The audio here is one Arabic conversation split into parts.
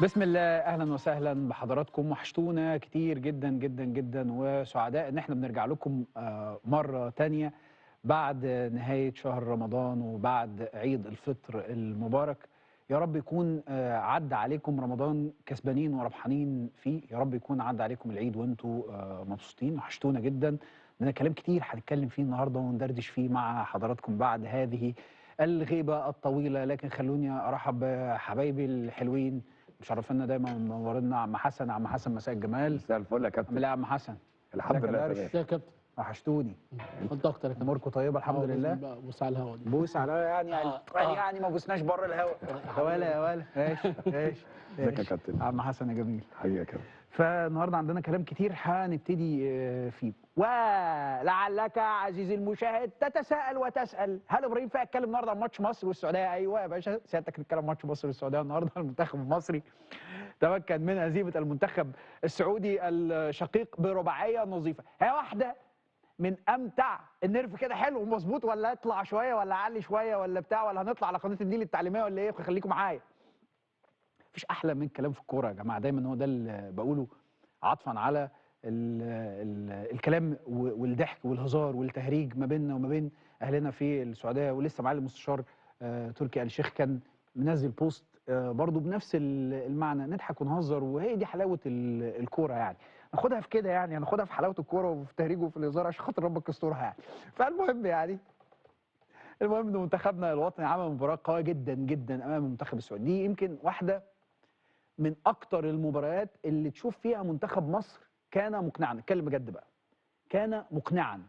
بسم الله، اهلا وسهلا بحضراتكم. وحشتونا كتير جدا جدا جدا، وسعداء ان احنا بنرجع لكم مره تانية بعد نهايه شهر رمضان وبعد عيد الفطر المبارك. يا رب يكون عدى عليكم رمضان كسبانين وربحانين فيه، يا رب يكون عدى عليكم العيد وانتم مبسوطين. وحشتونا جدا، عندنا كلام كتير هنتكلم فيه النهارده وندردش فيه مع حضراتكم بعد هذه الغيبه الطويله. لكن خلوني ارحب بحبايبي الحلوين مشرفينا دايما ومنورنا. عم حسن مساء الجمال. مساء الفل يا كابتن. عامل ايه يا عم حسن؟ الحمد لله تمام. ازيك يا كابتن؟ وحشتوني. انت اكتر يا كابتن. اموركم طيبه الحمد لله. بوس على الهوا دي. بوس على يعني ما بوسناش بره الهوا. يا ولا ماشي. ازيك يا كابتن؟ عم حسن يا جميل. حقيقي يا كابتن. فالنهارده عندنا كلام كتير هنبتدي فيه. ولعلك عزيزي المشاهد تتساءل وتسال، هل ابراهيم فايق اتكلم النهارده عن ماتش مصر والسعوديه؟ ايوه يا باشا، سيادتك نتكلم ماتش مصر والسعوديه النهارده. المنتخب المصري تمكن من هزيمه المنتخب السعودي الشقيق برباعيه نظيفه. هي واحده من امتع. النرف كده حلو ومظبوط، ولا اطلع شويه ولا اعلي شويه ولا بتاع، ولا هنطلع على قناه النيل التعليميه ولا ايه؟ خليكم معايا. مفيش احلى من الكلام في الكوره يا جماعه، دايما هو ده اللي بقوله عطفا على الكلام والضحك والهزار والتهريج ما بيننا وما بين اهلنا في السعوديه. ولسه معالي المستشار تركي آل الشيخ كان منزل بوست برضو بنفس المعنى، نضحك ونهزر، وهي دي حلاوه الكوره يعني. ناخدها في كده يعني، هناخدها في حلاوه الكوره وفي التهريج وفي الهزار عشان خاطر ربك يسترها يعني. فالمهم يعني، المهم ان منتخبنا الوطني عمل مباراه قويه جدا جدا امام المنتخب السعودي. دي يمكن واحده من اكتر المباريات اللي تشوف فيها منتخب مصر كان مقنعا. اتكلم بجد بقى، كان مقنعا.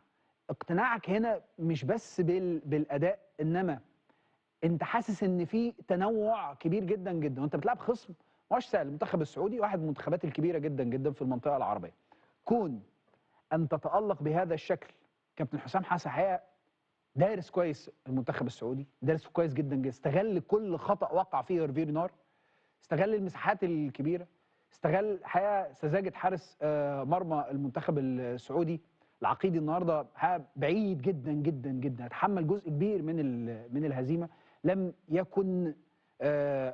اقتناعك هنا مش بس بالاداء، انما انت حاسس ان في تنوع كبير جدا جدا وانت بتلعب خصم مش سهل. المنتخب السعودي واحد من المنتخبات الكبيره جدا جدا في المنطقه العربيه. كون ان تتالق بهذا الشكل، كابتن حسام حسن حقيقه دارس كويس المنتخب السعودي، دارس كويس جدا جدا. استغل كل خطا وقع فيه هيرفي رينار، استغل المساحات الكبيره، استغل حقيقه سذاجه حارس مرمى المنتخب السعودي العقيدي النهارده. حقيقه بعيد جدا جدا جدا، اتحمل جزء كبير من الهزيمه. لم يكن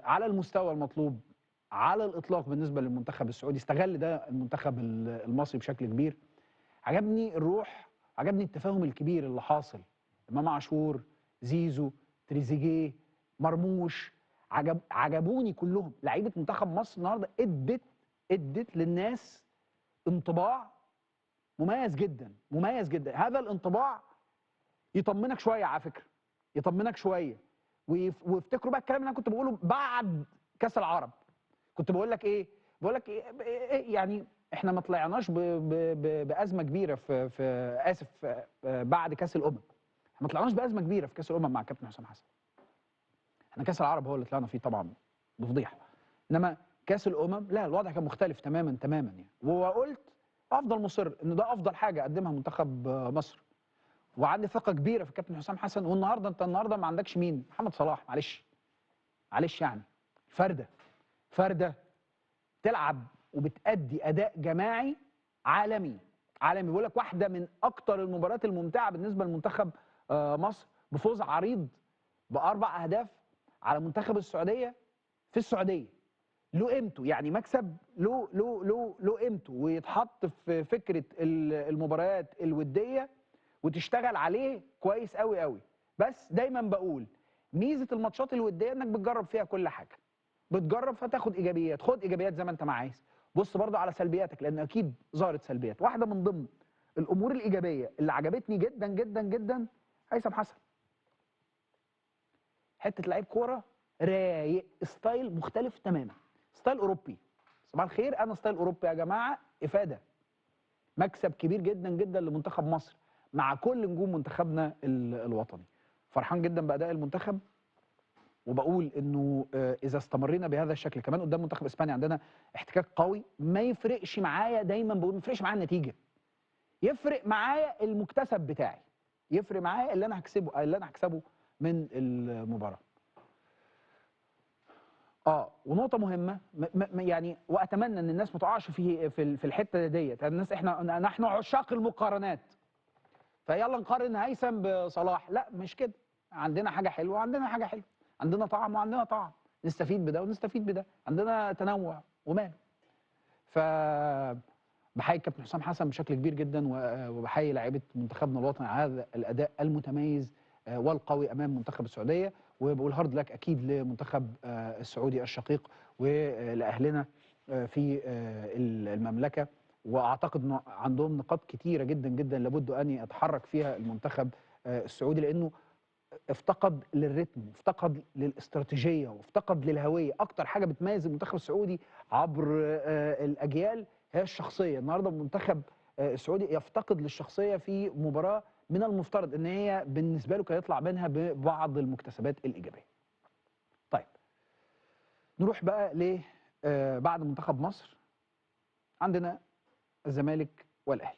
على المستوى المطلوب على الاطلاق بالنسبه للمنتخب السعودي. استغل ده المنتخب المصري بشكل كبير. عجبني الروح، عجبني التفاهم الكبير اللي حاصل. امام عاشور، زيزو، تريزيجيه، مرموش، عجبوني كلهم. لعيبه منتخب مصر النهارده ادت للناس انطباع مميز جدا، مميز جدا. هذا الانطباع يطمنك شويه على فكره، يطمنك شويه. وافتكروا بقى الكلام اللي انا كنت بقوله بعد كاس العرب. كنت بقول لك ايه؟ بقول لك إيه يعني احنا ما طلعناش بازمه كبيره بعد كاس الامم. احنا ما طلعناش بازمه كبيره في كاس الامم مع كابتن حسام حسن. احنا كاس العرب هو اللي طلعنا فيه طبعا بفضيحه، انما كاس الامم لا، الوضع كان مختلف تماما تماما يعني. وقلت افضل مصر ان ده افضل حاجه قدمها منتخب مصر، وعندي ثقه كبيره في الكابتن حسام حسن. والنهارده انت ما عندكش مين؟ محمد صلاح، معلش يعني فرده تلعب وبتأدي اداء جماعي عالمي. بقول لك واحده من اكتر المباريات الممتعه بالنسبه لمنتخب مصر، بفوز عريض ب4 أهداف على منتخب السعوديه في السعوديه. له قيمته يعني، مكسب له قيمته، ويتحط في فكره المباريات الوديه وتشتغل عليه كويس قوي قوي. بس دايما بقول ميزه الماتشات الوديه انك بتجرب فيها كل حاجه، بتجرب فتاخد ايجابيات. خد ايجابيات زي ما انت ما عايز، بص برضو على سلبياتك لان اكيد ظهرت سلبيات. واحده من ضمن الامور الايجابيه اللي عجبتني جدا جدا جدا هيثم حسن. حته لعيب كوره رايق، ستايل مختلف تماما، ستايل اوروبي. صباح الخير، انا ستايل اوروبي يا جماعه. افاده، مكسب كبير جدا جدا لمنتخب مصر مع كل نجوم منتخبنا الوطني. فرحان جدا باداء المنتخب، وبقول انه اذا استمرينا بهذا الشكل كمان قدام منتخب اسبانيا عندنا احتكاك قوي. ما يفرقش معايا، دايما بقول ما يفرقش معايا النتيجه، يفرق معايا المكتسب بتاعي، يفرق معايا اللي انا هكسبه من المباراه. ونقطه مهمه يعني، واتمنى ان الناس ما تقعش في الحته ديت. الناس نحن عشاق المقارنات، فيلا نقارن هيثم بصلاح. لا مش كده، عندنا حاجه حلوه وعندنا حاجه حلوه، عندنا طعم وعندنا طعم. نستفيد بده ونستفيد بده، عندنا تنوع ومال. ف بحيي الكابتن حسام حسن بشكل كبير جدا، وبحيي لاعيبه منتخبنا الوطني على هذا الاداء المتميز والقوي امام منتخب السعوديه، وبقول هارد لك اكيد لمنتخب السعودي الشقيق ولاهلنا في المملكه. واعتقد ان عندهم نقاط كتيره جدا جدا لابد ان يتحرك فيها المنتخب السعودي، لانه افتقد للريتم، افتقد للاستراتيجيه، وافتقد للهويه. اكتر حاجه بتميز المنتخب السعودي عبر الاجيال هي الشخصيه. النهارده المنتخب السعودي يفتقد للشخصيه في مباراه من المفترض ان هي بالنسبه له كان يطلع منها ببعض المكتسبات الايجابيه. طيب نروح بقى ل بعد منتخب مصر عندنا الزمالك والاهلي.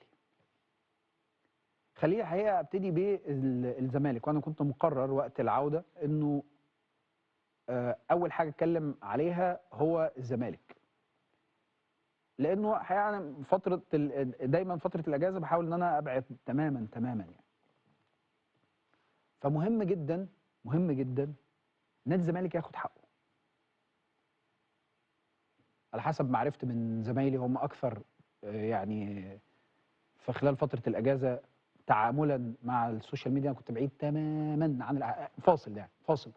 خليني الحقيقه ابتدي بالزمالك، وانا كنت مقرر وقت العوده انه اول حاجه اتكلم عليها هو الزمالك، لانه الحقيقه انا دايما فتره الاجازه بحاول ان انا ابعد تماما يعني. فمهم جدا مهم جدا نادي الزمالك ياخد حقه. على حسب معرفتي من زمايلي هم اكثر يعني في خلال فتره الاجازه تعاملا مع السوشيال ميديا، كنت بعيد تماما عن فاصل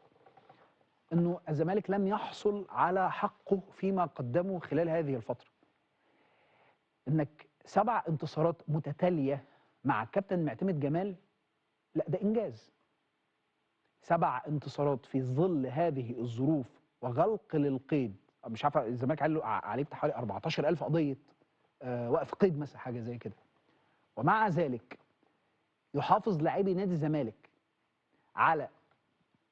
انه الزمالك لم يحصل على حقه فيما قدمه خلال هذه الفتره. انك 7 انتصارات متتاليه مع الكابتن معتمد جمال، لا ده انجاز. 7 انتصارات في ظل هذه الظروف وغلق للقيد. مش عارف الزمالك عليه بتاع حوالي 14,000 قضيه وقف قيد مثلا، حاجه زي كده. ومع ذلك يحافظ لاعبي نادي الزمالك على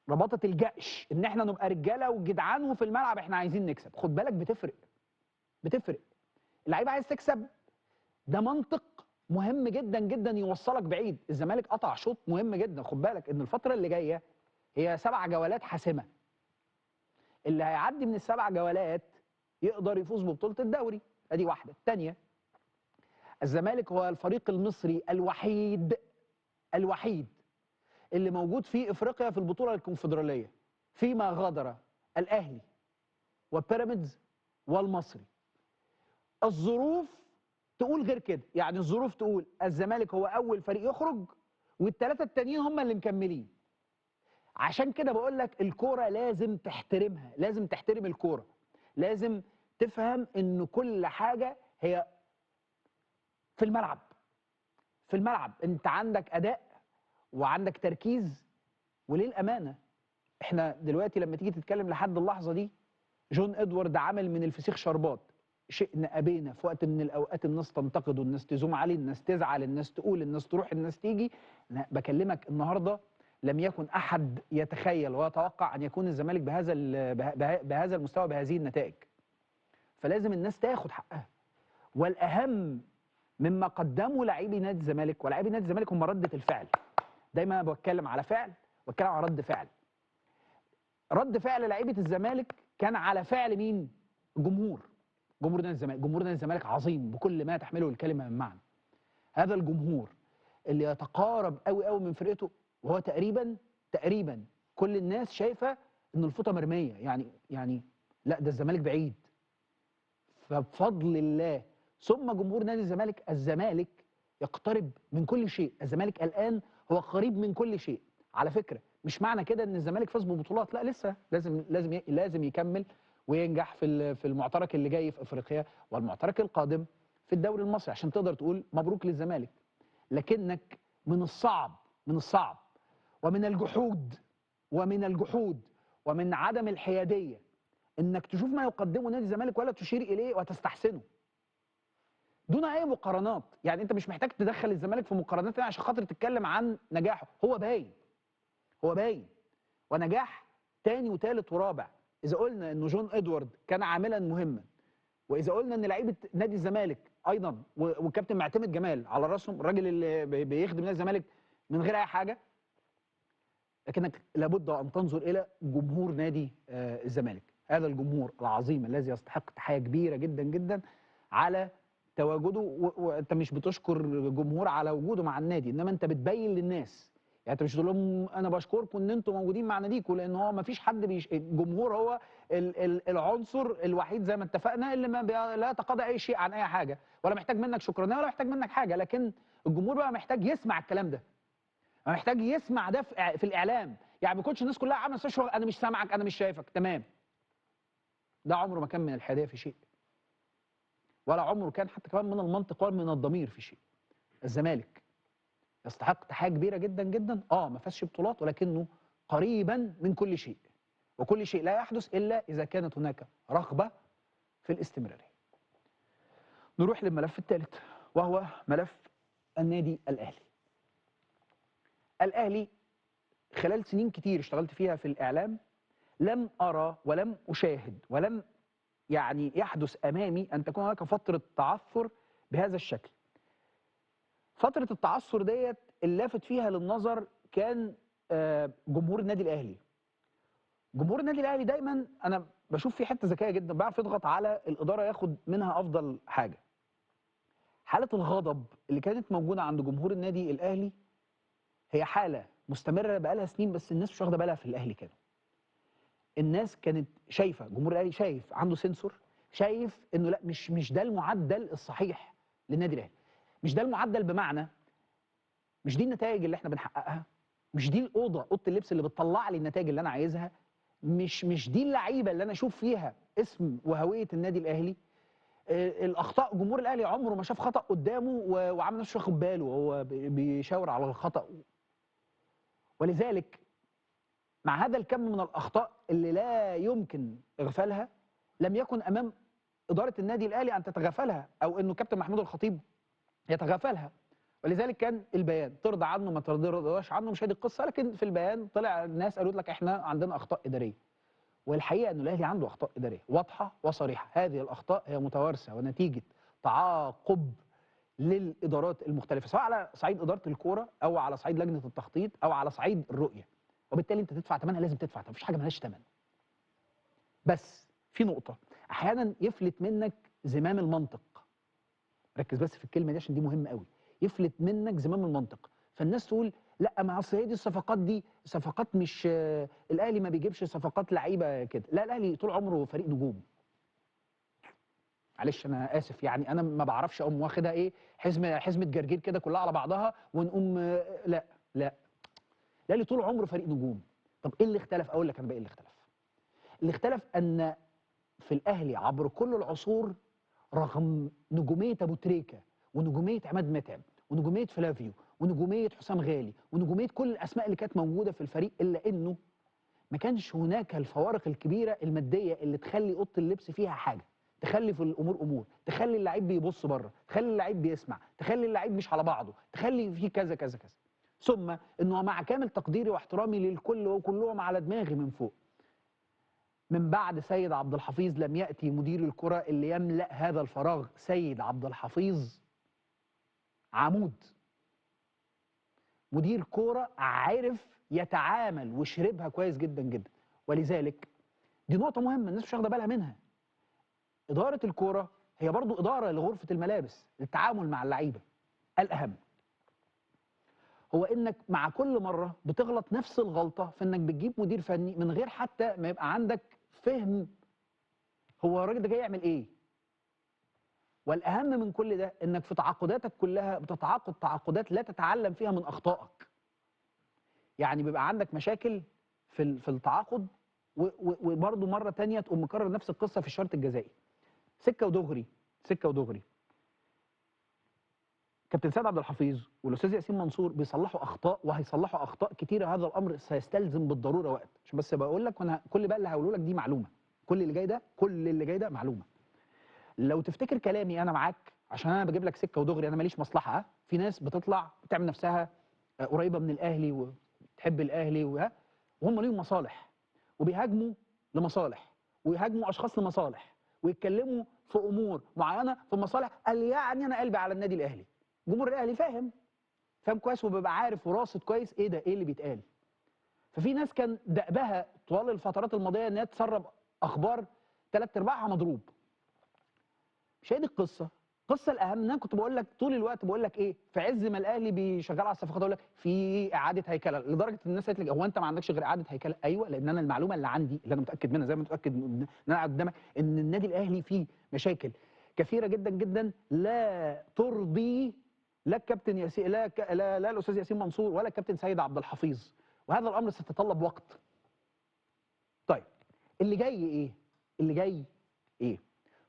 رباطه الجأش ان احنا نبقى رجاله وجدعان، وفي الملعب احنا عايزين نكسب. خد بالك بتفرق. اللعيبه عايز تكسب، ده منطق مهم جدا جدا يوصلك بعيد. الزمالك قطع شوط مهم جدا. خد بالك ان الفتره اللي جايه هي 7 جولات حاسمه. اللي هيعدي من ال7 جولات يقدر يفوز ببطوله الدوري، ادي واحده. الثانيه، الزمالك هو الفريق المصري الوحيد اللي موجود في افريقيا في البطوله الكونفدراليه، فيما غادر الاهلي وبيراميدز والمصري. الظروف تقول غير كده، يعني الظروف تقول الزمالك هو اول فريق يخرج والثلاثه التانيين هم اللي مكملين. عشان كده بقول لك الكوره لازم تحترمها، لازم تحترم الكوره، لازم تفهم ان كل حاجه هي في الملعب. انت عندك اداء وعندك تركيز. وللامانه احنا دلوقتي لما تيجي تتكلم لحد اللحظه دي، جون ادوارد عمل من الفسيخ شربات. شئنا ابينا في وقت من الاوقات الناس تنتقده، الناس تزوم عليه، الناس تزعل، الناس تقول، الناس تروح، الناس تيجي. أنا بكلمك النهارده لم يكن احد يتخيل ويتوقع ان يكون الزمالك بهذا المستوى بهذه النتائج. فلازم الناس تاخد حقها. والاهم مما قدمه لاعبي نادي الزمالك ولاعبي نادي الزمالك هم رده الفعل. دايما انا بتكلم على فعل وبتكلم على رد فعل. رد فعل لعيبه الزمالك كان على فعل مين؟ جمهور نادي الزمالك. جمهور نادي الزمالك عظيم بكل ما تحمله الكلمه من معنى. هذا الجمهور اللي يتقارب قوي من فرقته، وهو تقريبا كل الناس شايفه ان الفوطه مرميه، يعني لا ده الزمالك بعيد. فبفضل الله ثم جمهور نادي الزمالك يقترب من كل شيء. الزمالك الان هو قريب من كل شيء. على فكره مش معنى كده ان الزمالك فاز ببطولات، لا لسه لازم يكمل وينجح في المعترك اللي جاي في افريقيا والمعترك القادم في الدوري المصري عشان تقدر تقول مبروك للزمالك. لكنك من الصعب ومن الجحود ومن عدم الحياديه انك تشوف ما يقدمه نادي الزمالك ولا تشير اليه وتستحسنه دون اي مقارنات. يعني انت مش محتاج تدخل الزمالك في مقارنات عشان خاطر تتكلم عن نجاحه. هو باين ونجاح تاني وتالت ورابع. اذا قلنا انه جون ادوارد كان عاملا مهما، واذا قلنا ان لعيبه نادي الزمالك ايضا والكابتن معتمد جمال على راسهم، الراجل اللي بيخدم نادي الزمالك من غير اي حاجه، لكنك لابد ان تنظر الى جمهور نادي الزمالك. هذا الجمهور العظيم الذي يستحق تحيه كبيره جدا جدا على تواجده. وانت مش بتشكر جمهور على وجوده مع النادي، انما انت بتبين للناس يعني انت مش تقول لهم انا بشكركم ان انتم موجودين مع ناديكم، لان هو ما فيش حد الجمهور هو العنصر الوحيد زي ما اتفقنا اللي ما لا يتقاضى اي شيء عن اي حاجه، ولا محتاج منك شكرانيه ولا محتاج منك حاجه. لكن الجمهور بقى محتاج يسمع الكلام ده، محتاج يسمع ده في الاعلام. يعني ما يكونش الناس كلها عامله شغل انا مش سامعك انا مش شايفك. تمام، ده عمره ما كان من الحياديه في شيء، ولا عمره كان حتى كمان من المنطق ولا من الضمير في شيء. الزمالك يستحق تحية كبيرة جدا جدا، ما فازش بطولات ولكنه قريبا من كل شيء، وكل شيء لا يحدث إلا إذا كانت هناك رغبة في الاستمرارية. نروح للملف الثالث وهو ملف النادي الأهلي. الأهلي خلال سنين كتير اشتغلت فيها في الإعلام لم أرى ولم أشاهد ولم يعني يحدث أمامي أن تكون هناك فترة تعثر بهذا الشكل. فترة التعثر ديت اللافت فيها للنظر كان جمهور النادي الأهلي. جمهور النادي الأهلي دايما أنا بشوف فيه حتة ذكية جدا، بيعرف يضغط على الإدارة ياخد منها أفضل حاجة. حالة الغضب اللي كانت موجودة عند جمهور النادي الأهلي هي حالة مستمرة بقالها سنين، بس الناس مش واخدة بالها في الأهلي كده. الناس كانت شايفة، جمهور الأهلي شايف، عنده سنسور، شايف إنه لا مش ده المعدل الصحيح للنادي الأهلي. مش ده المعدل، بمعنى مش دي النتائج اللي احنا بنحققها، مش دي اوضه اللبس اللي بتطلع لي النتائج اللي انا عايزها، مش دي اللعيبه اللي انا اشوف فيها اسم وهويه النادي الاهلي. الاخطاء، جمهور الاهلي عمره ما شاف خطا قدامه وعامل نفسه واخد باله، هو بيشاور على الخطا. ولذلك مع هذا الكم من الاخطاء اللي لا يمكن اغفالها، لم يكن امام اداره النادي الاهلي ان تتغافلها، او انه كابتن محمود الخطيب يتغافلها. ولذلك كان البيان ترضى عنه ما ترضاش عنه، مش هذه القصه، لكن في البيان طلع الناس قالوا لك احنا عندنا اخطاء اداريه. والحقيقه ان الاهلي عنده اخطاء اداريه واضحه وصريحه، هذه الاخطاء هي متوارثه ونتيجه تعاقب للادارات المختلفه، سواء على صعيد اداره الكوره او على صعيد لجنه التخطيط او على صعيد الرؤيه. وبالتالي انت تدفع ثمنها، لازم تدفع، مفيش حاجه مالهاش ثمن. بس في نقطه احيانا يفلت منك زمام المنطق. ركز بس في الكلمه دي عشان دي مهمه قوي. يفلت منك زمام المنطق، فالناس تقول لا ما اصل هي دي الصفقات، دي صفقات مش الاهلي ما بيجيبش صفقات لعيبه كده. لا، الاهلي طول عمره فريق نجوم. معلش انا اسف، يعني انا ما بعرفش اقوم واخدها ايه حزمه جرجير كده كلها على بعضها ونقوم لا لا، الاهلي طول عمره فريق نجوم. طب ايه اللي اختلف؟ اقول لك انا بقى ايه اللي اختلف. اللي اختلف ان في الاهلي عبر كل العصور، رغم نجوميه ابو تريكه ونجوميه عماد متعب ونجوميه فلافيو ونجوميه حسام غالي ونجوميه كل الاسماء اللي كانت موجوده في الفريق، الا انه ما كانش هناك الفوارق الكبيره الماديه اللي تخلي اوضه اللبس فيها حاجه، تخلي في الامور امور، تخلي اللعيب بيبص بره، تخلي اللعيب بيسمع، تخلي اللعيب مش على بعضه، تخلي فيه كذا كذا كذا. ثم انه مع كامل تقديري واحترامي للكل وكلهم على دماغي من فوق، من بعد سيد عبد الحفيظ لم يأتي مدير الكرة اللي يملأ هذا الفراغ. سيد عبد الحفيظ عمود، مدير كرة عارف يتعامل وشربها كويس جدا جدا. ولذلك دي نقطة مهمة الناس مش واخدة بالها منها. إدارة الكرة هي برضو إدارة لغرفة الملابس، التعامل مع اللعيبة. الأهم هو إنك مع كل مرة بتغلط نفس الغلطة في إنك بتجيب مدير فني من غير حتى ما يبقى عندك فهم هو الراجل ده جاي يعمل ايه. والاهم من كل ده انك في تعاقداتك كلها بتتعاقد تعاقدات لا تتعلم فيها من اخطائك. يعني بيبقى عندك مشاكل في التعاقد، وبرضه مره ثانيه تقوم مكرر نفس القصه في الشرط الجزائي. سكه ودغري، سكه ودغري. كابتن سيد عبد الحفيظ والاستاذ ياسين منصور بيصلحوا اخطاء وهيصلحوا اخطاء كتيره. هذا الامر سيستلزم بالضروره وقت. عشان بس بقول لك، وانا كل بقى اللي هقوله لك دي معلومه، كل اللي جاي ده معلومه. لو تفتكر كلامي انا معاك عشان انا بجيب لك سكه ودغري، انا ماليش مصلحه. في ناس بتطلع بتعمل نفسها قريبه من الاهلي وتحب الاهلي وهم ليهم مصالح، وبيهاجموا لمصالح ويهاجموا اشخاص لمصالح ويتكلموا في امور معينه في مصالح. قال يعني انا قلبي على النادي الاهلي. جمهور الاهلي فاهم كويس وبيبقى عارف وراصد كويس ايه ده، ايه اللي بيتقال. ففي ناس كان دأبها طوال الفترات الماضيه ان هي تسرب اخبار ثلاث ارباعها مضروب. مش هي دي القصه. القصه الاهم ان انا كنت بقول لك طول الوقت، بقول لك ايه، في عز ما الاهلي بيشغل على الصفقات اقول لك في اعاده هيكله، لدرجه ان الناس قالت لي هو انت ما عندكش غير اعاده هيكله؟ ايوه، لان انا المعلومه اللي عندي اللي انا متاكد منها زي ما متاكد ان انا قاعد قدامك ان النادي الاهلي فيه مشاكل كثيره جدا جدا لا ترضي لا الكابتن ياسين لا الاستاذ ياسين منصور ولا الكابتن سيد عبد الحفيظ، وهذا الامر سيتطلب وقت. طيب اللي جاي ايه؟ اللي جاي ايه؟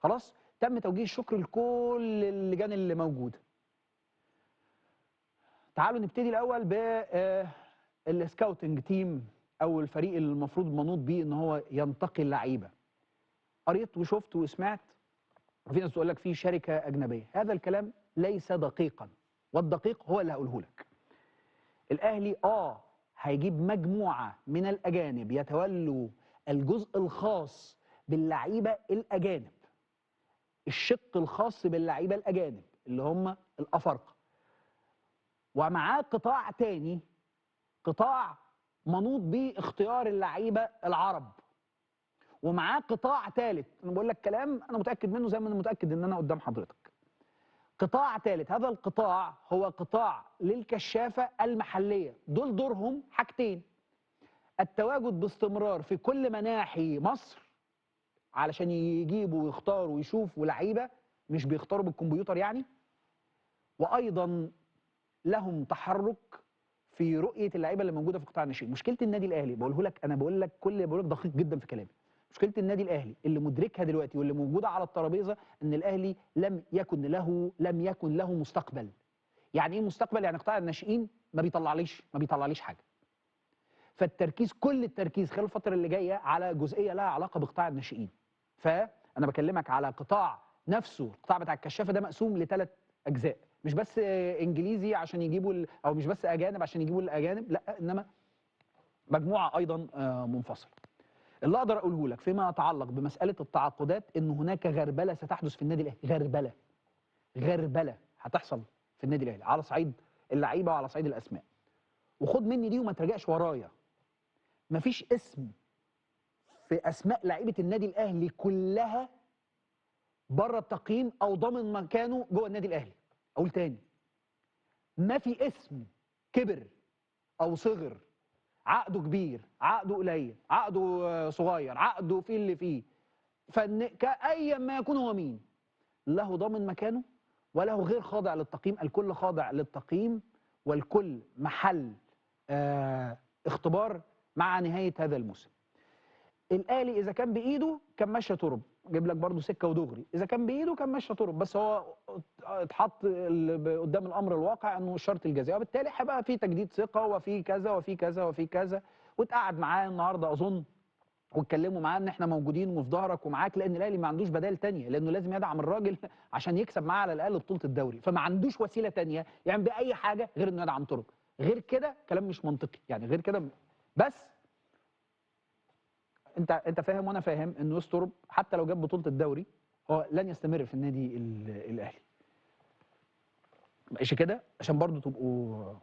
خلاص تم توجيه الشكر لكل اللجان اللي موجوده. تعالوا نبتدي الاول بالسكاوتنج تيم او الفريق اللي المفروض منوط بيه ان هو ينتقي اللعيبه. قريت وشفت وسمعت وفي ناس تقول لك في شركه اجنبيه، هذا الكلام ليس دقيقا، والدقيق هو اللي هقوله لك. الاهلي هيجيب مجموعه من الاجانب يتولوا الجزء الخاص باللعيبه الاجانب، الشق الخاص باللعيبه الاجانب اللي هم الافارقه، ومعاه قطاع تاني، قطاع منوط باختيار اللعيبه العرب، ومعاه قطاع ثالث. انا بقول لك كلام انا متاكد منه زي ما انا متاكد ان انا قدام حضرتك. قطاع ثالث، هذا القطاع هو قطاع للكشافه المحليه، دول دورهم حاجتين: التواجد باستمرار في كل مناحي مصر علشان يجيبوا ويختاروا ويشوفوا لعيبه، مش بيختاروا بالكمبيوتر يعني، وايضا لهم تحرك في رؤيه اللعيبه اللي موجوده في قطاع الناشئين. مشكله النادي الاهلي بقوله لك، انا بقول لك دقيق جدا في كلامي. مشكله النادي الاهلي اللي مدركها دلوقتي واللي موجوده على الترابيزه ان الاهلي لم يكن له مستقبل. يعني ايه مستقبل؟ يعني قطاع الناشئين ما بيطلعليش حاجه. فالتركيز، كل التركيز خلال الفتره اللي جايه على جزئيه لها علاقه بقطاع الناشئين. فانا بكلمك على قطاع نفسه، القطاع بتاع الكشافه ده مقسوم لثلاث اجزاء، مش بس انجليزي عشان يجيبوا او مش بس اجانب عشان يجيبوا الاجانب، لا، انما مجموعه ايضا منفصله. اللي اقدر اقوله لك فيما يتعلق بمساله التعاقدات ان هناك غربله ستحدث في النادي الاهلي، غربله هتحصل في النادي الاهلي على صعيد اللعيبه وعلى صعيد الاسماء. وخد مني دي وما تراجعش ورايا، مفيش اسم في اسماء لعيبه النادي الاهلي كلها بره التقييم او ضامن مكانه جوه النادي الاهلي. اقول تاني، ما في اسم كبر او صغر، عقده كبير، عقده قليل، عقده صغير، عقده فيه اللي فيه، كأيا ما يكون هو مين، له ضامن مكانه وله غير خاضع للتقييم. الكل خاضع للتقييم والكل محل اختبار مع نهاية هذا الموسم. الاهلي اذا كان بايده كان ماشي ترب، جيب لك برضو سكه ودغري، اذا كان بايده كان ماشي ترب، بس هو اتحط قدام الامر الواقع انه الشرط الجزائي، وبالتالي هيبقى في تجديد ثقه وفي كذا وفي كذا وفي كذا. واتقعد معاه النهارده اظن واتكلموا معاه ان احنا موجودين وفي ظهرك ومعاك، لان الاهلي ما عندوش بدائل ثانيه، لانه لازم يدعم الراجل عشان يكسب معاه على الاقل بطوله الدوري، فما عندوش وسيله ثانيه يعمل بأي اي حاجه غير انه يدعم ترب. غير كده كلام مش منطقي، يعني غير كده. بس انت فاهم وانا فاهم انه يستر حتى لو جاب بطوله الدوري هو لن يستمر في النادي الاهلي. ماشي كده عشان برضو تبقوا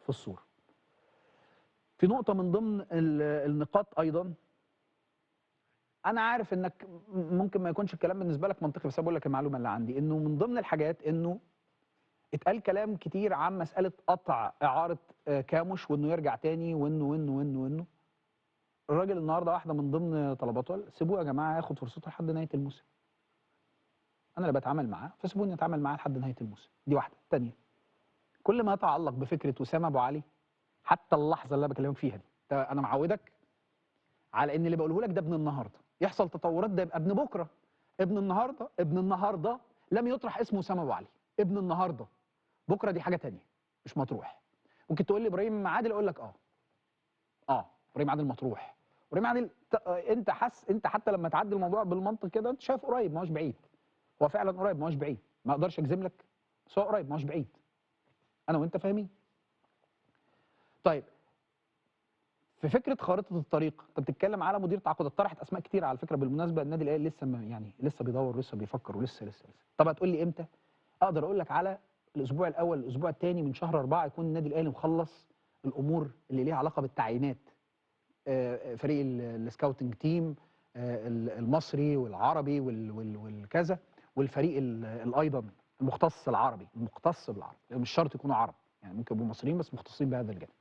في الصوره. في نقطه من ضمن النقاط ايضا، انا عارف انك ممكن ما يكونش الكلام بالنسبه لك منطقي، بس بقول لك المعلومه اللي عندي، انه من ضمن الحاجات انه اتقال كلام كتير عن مساله قطع اعاره كاموش وانه يرجع تاني وانه الراجل النهارده واحده من ضمن طلباته سيبوه يا جماعه ياخد فرصته لحد نهايه الموسم. انا اللي بتعامل معاه فسيبوني اتعامل معاه لحد نهايه الموسم. دي واحده. الثانيه، كل ما يتعلق بفكره وسام ابو علي حتى اللحظه اللي انا بكلمك فيها دي، انا معودك على ان اللي بقوله لك ده ابن النهارده، يحصل تطورات ده يبقى ابن بكره. ابن النهارده لم يطرح اسمه وسام ابو علي، ابن النهارده. بكره دي حاجه ثانيه مش مطروح. ممكن تقول لي ابراهيم عادل، اقول لك ابراهيم عادل مطروح. ابراهيم عادل انت حتى لما تعدي الموضوع بالمنطق كده انت شايف قريب ما هوش بعيد. هو فعلا قريب ما هوش بعيد، ما اقدرش اجزم لك، بس هو قريب ما هوش بعيد. انا وانت فاهمين. طيب في فكره خارطه الطريق، انت بتتكلم على مدير تعاقدات، طرحت اسماء كتير على فكره بالمناسبه. النادي الاهلي لسه بيدور ولسه بيفكر ولسه. طب هتقول لي امتى؟ اقدر اقول لك على الاسبوع الاول الاسبوع الثاني من شهر 4 يكون النادي الاهلي مخلص الامور اللي ليها علاقه بالتعيينات، فريق السكاوتنج تيم المصري والعربي والكذا، والفريق ايضا المختص العربي، المختص بالعربي، مش شرط يكونوا عرب، يعني ممكن يبقوا مصريين بس مختصين بهذا الجانب.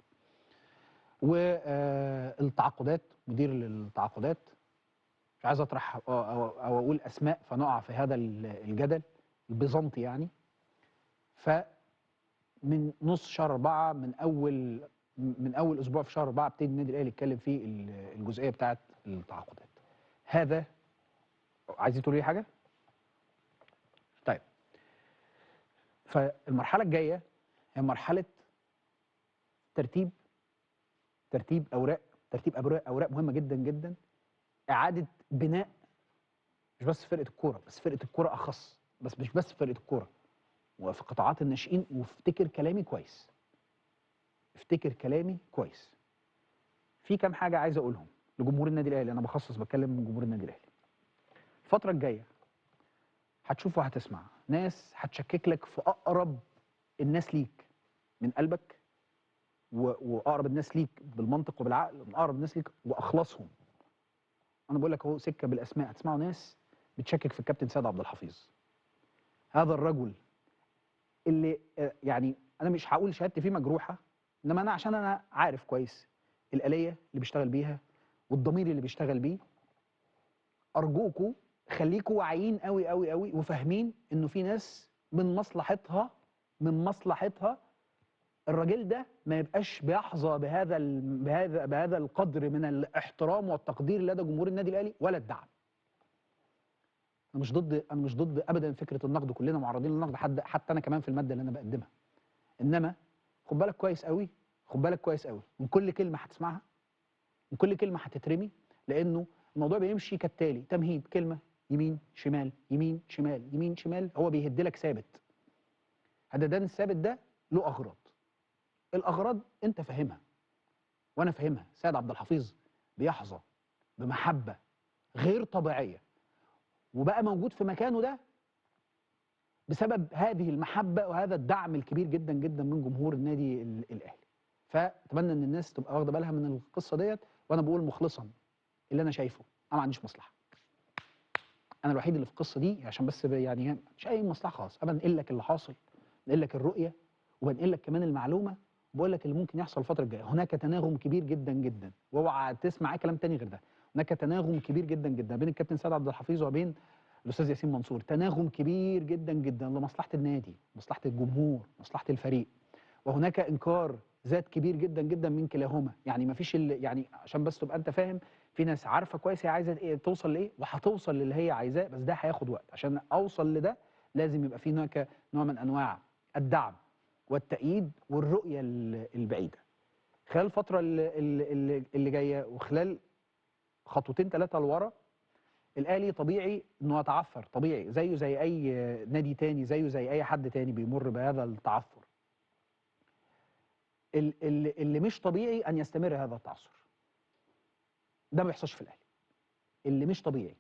والتعاقدات، مدير التعاقدات، مش عايز اطرح أو اقول اسماء فنقع في هذا الجدل البيزنطي يعني. فمن نص شهر 4 من اول اسبوع في شهر 4 ابتدي النادي الاهلي يتكلم في الجزئيه بتاعه التعاقدات. هذا عايزين تقولوا لي حاجه؟ طيب، فالمرحله الجايه هي مرحله ترتيب اوراق، اوراق مهمه جدا جدا، اعاده بناء مش بس فرقه الكوره، بس فرقه الكوره اخص، بس مش بس فرقه الكوره، وفي قطاعات الناشئين. وافتكر كلامي كويس، افتكر كلامي كويس. في كام حاجه عايز اقولهم لجمهور النادي الاهلي، انا بتكلم من جمهور النادي الاهلي. الفتره الجايه هتشوف وهتسمع ناس هتشكك لك في اقرب الناس ليك من قلبك، واقرب الناس ليك بالمنطق وبالعقل، من اقرب الناس ليك واخلصهم. انا بقول لك اهو سكه بالاسماء، هتسمعوا ناس بتشكك في الكابتن سيد عبد الحفيظ. هذا الرجل اللي يعني انا مش هقول شهادتي فيه مجروحه، انما انا عشان انا عارف كويس الآلية اللي بيشتغل بيها والضمير اللي بيشتغل بيه. ارجوكوا خليكوا واعيين قوي قوي قوي وفاهمين انه في ناس من مصلحتها الراجل ده ما يبقاش بيحظى بهذا القدر من الاحترام والتقدير لدى جمهور النادي الاهلي ولا الدعم. انا مش ضد ابدا فكره النقد، كلنا معرضين للنقد، حتى انا كمان في الماده اللي انا بقدمها. انما خد بالك كويس قوي، خد بالك كويس قوي من كل كلمه هتسمعها، من كل كلمه هتترمي، لانه الموضوع بيمشي كالتالي: تمهيد، كلمه يمين شمال يمين شمال يمين شمال، هو بيهد لك ثابت. هددان الثابت ده له اغراض، الاغراض انت فاهمها وانا فاهمها. سيد عبد الحفيظ بيحظى بمحبه غير طبيعيه، وبقى موجود في مكانه ده بسبب هذه المحبه وهذا الدعم الكبير جدا جدا من جمهور النادي الاهلي. فاتمنى ان الناس تبقى واخده بالها من القصه ديت، وانا بقول مخلصا اللي انا شايفه، انا ما عنديش مصلحه. انا الوحيد اللي في القصه دي عشان بس يعني مش اي مصلحه خالص، انا بنقل لك اللي حاصل، بنقل لك الرؤيه، وبنقل لك كمان المعلومه، وبقول لك اللي ممكن يحصل الفتره الجايه. هناك تناغم كبير جدا جدا، واوعى تسمع اي كلام تاني غير ده. هناك تناغم كبير جدا جدا بين الكابتن سيد عبد الحفيظ وبين الاستاذ ياسين منصور، تناغم كبير جدا جدا لمصلحه النادي، مصلحه الجمهور، مصلحه الفريق. وهناك انكار ذات كبير جدا جدا من كلاهما، يعني ما فيش يعني عشان بس تبقى انت فاهم، في ناس عارفه كويس هي عايزه ايه، توصل لايه، وهتوصل للي هي عايزاه، بس ده هياخد وقت. عشان اوصل لده لازم يبقى في هناك نوع من انواع الدعم والتأييد والرؤيه البعيده. خلال الفتره اللي جايه، وخلال خطوتين ثلاثه لورا، الاهلي طبيعي انه يتعثر، طبيعي زيه زي اي نادي تاني، زيه زي اي حد تاني بيمر بهذا التعثر. اللي مش طبيعي ان يستمر هذا التعثر. ده ما بيحصلش في الاهلي. اللي مش طبيعي،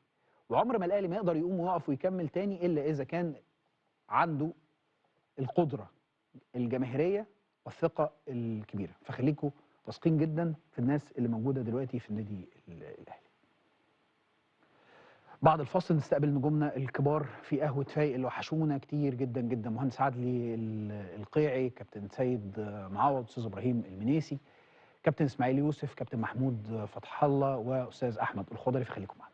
وعمر ما الاهلي ما يقدر يقوم ويقف ويكمل تاني الا اذا كان عنده القدره الجماهيريه والثقه الكبيره. فخليكم واثقين جدا في الناس اللي موجوده دلوقتي في النادي الاهلي. بعد الفاصل نستقبل نجومنا الكبار في قهوه فايق اللي وحشونا كتير جدا جدا: مهندس عدلي القيعي، كابتن سيد معوض، استاذ ابراهيم المنيسي، كابتن اسماعيل يوسف، كابتن محمود فتح الله، واستاذ احمد الخضري. فخليكم معنا.